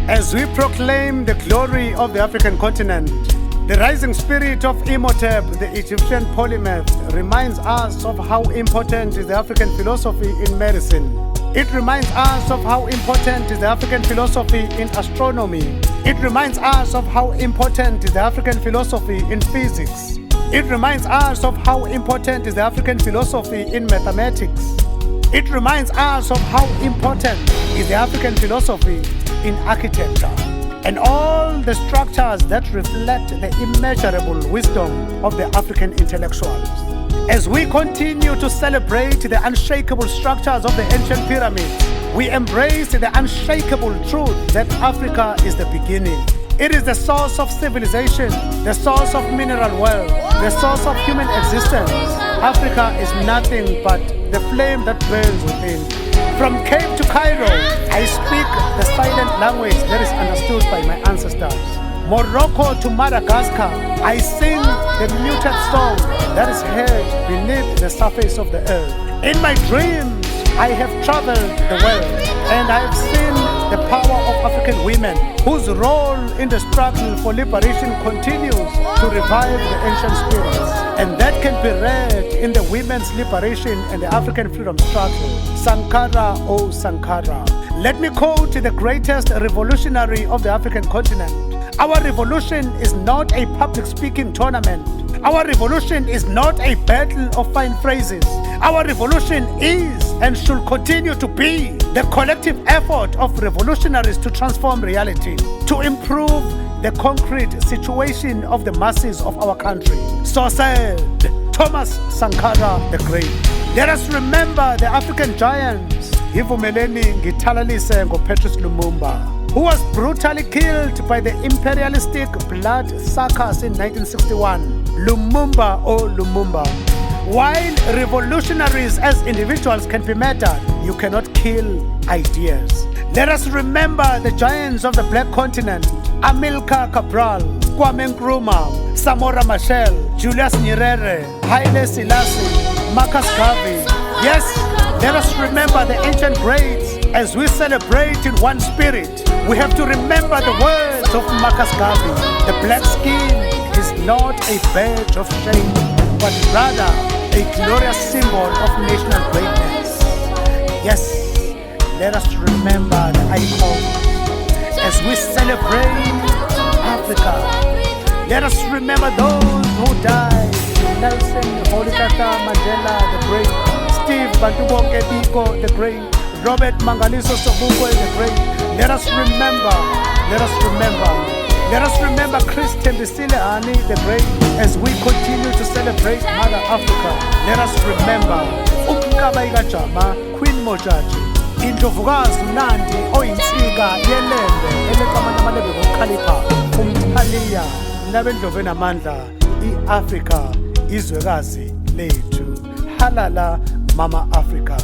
As we proclaim the glory of the African continent, the rising spirit of Imhotep, the Egyptian polymath, reminds us of how important is the African philosophy in medicine. It reminds us of how important is the African philosophy in astronomy. It reminds us of how important is the African philosophy in physics. It reminds us of how important is the African philosophy in mathematics. It reminds us of how important is the African philosophy in architecture and all the structures that reflect the immeasurable wisdom of the African intellectuals. As we continue to celebrate the unshakable structures of the ancient pyramids, we embrace the unshakable truth that Africa is the beginning. It is the source of civilization, the source of mineral wealth, the source of human existence. Africa is nothing but the flame that burns within. From Cape to Cairo, I speak the silent language that is understood by my ancestors. Morocco to Madagascar, I sing the muted song that is heard beneath the surface of the earth. In my dreams, I have traveled the world and I have seen the power of African women whose role in the struggle for liberation continues to revive the ancient spirits. And that can be read in the women's liberation and the African freedom struggle. Sankara, oh Sankara. Let me quote the greatest revolutionary of the African continent. Our revolution is not a public speaking tournament. Our revolution is not a battle of fine phrases. Our revolution is and should continue to be the collective effort of revolutionaries to transform reality, to improve the concrete situation of the masses of our country. So said Thomas Sankara the Great. Let us remember the African giants. Ivumeleni ngithalalise ngoPatrice Lumumba, who was brutally killed by the imperialistic blood suckers in 1961. Lumumba, oh Lumumba. While revolutionaries as individuals can be murdered, you cannot kill ideas. Let us remember the giants of the Black Continent: Amilcar Cabral, Kwame Nkrumah, Samora Machel, Julius Nyerere, Haile Selassie, Marcus Garvey. Yes, let us remember the ancient greats. As we celebrate in one spirit, we have to remember the words of Marcus Garvey. The black skin is not a badge of shame, but rather a glorious symbol of national greatness. Yes, let us remember the icons as we celebrate Africa. Let us remember those who died: Nelson Rolihlahla Mandela the Great, Steve Bantu Bonke Biko the Great, Robert Mangaliso Sobukwe the Great. Let us remember, let us remember. Let us remember Christian Bisile-Hani the Great as we continue to celebrate Mother Africa. Let us remember uMkabayi kaJama, Queen Mojaji, Indlovukazi Mnandi oyinsika yelembe eleqamana amalebe ngokhalipha, uMthaliya nabendlovu enamandla, i-Africa izwekazi lethu. Halala Mama Africa.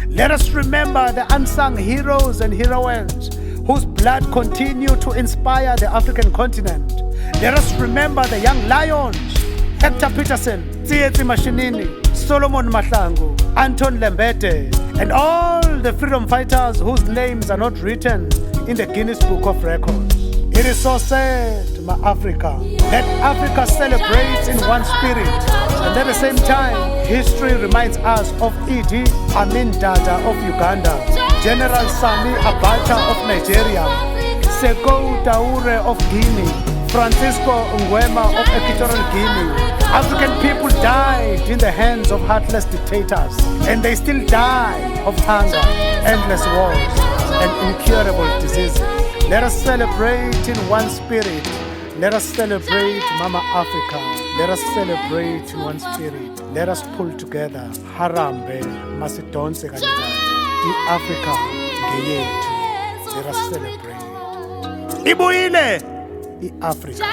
Let us remember the unsung heroes and heroines whose blood continue to inspire the African continent. Let us remember the young lions: Hector Peterson, Tsietsi Mashinini, Solomon Mahlangu, Anton Lembede, and all the freedom fighters whose names are not written in the Guinness Book of Records. It is so sad, my Africa, that Africa celebrates in one spirit, and at the same time, history reminds us of Idi Amin Dada of Uganda, General Sami Abacha of Nigeria, Sekou Toure of Guinea, Francisco Nguema of Equatorial Guinea. African people died in the hands of heartless dictators, and they still die of hunger, endless wars, and incurable diseases. Let us celebrate in one spirit. Let us celebrate Mama Africa. Let us celebrate in one spirit. Let us pull together. Harambe masidonse kanjani. I-Africa ngeyethu. Let us celebrate. Ibuyile i-Africa.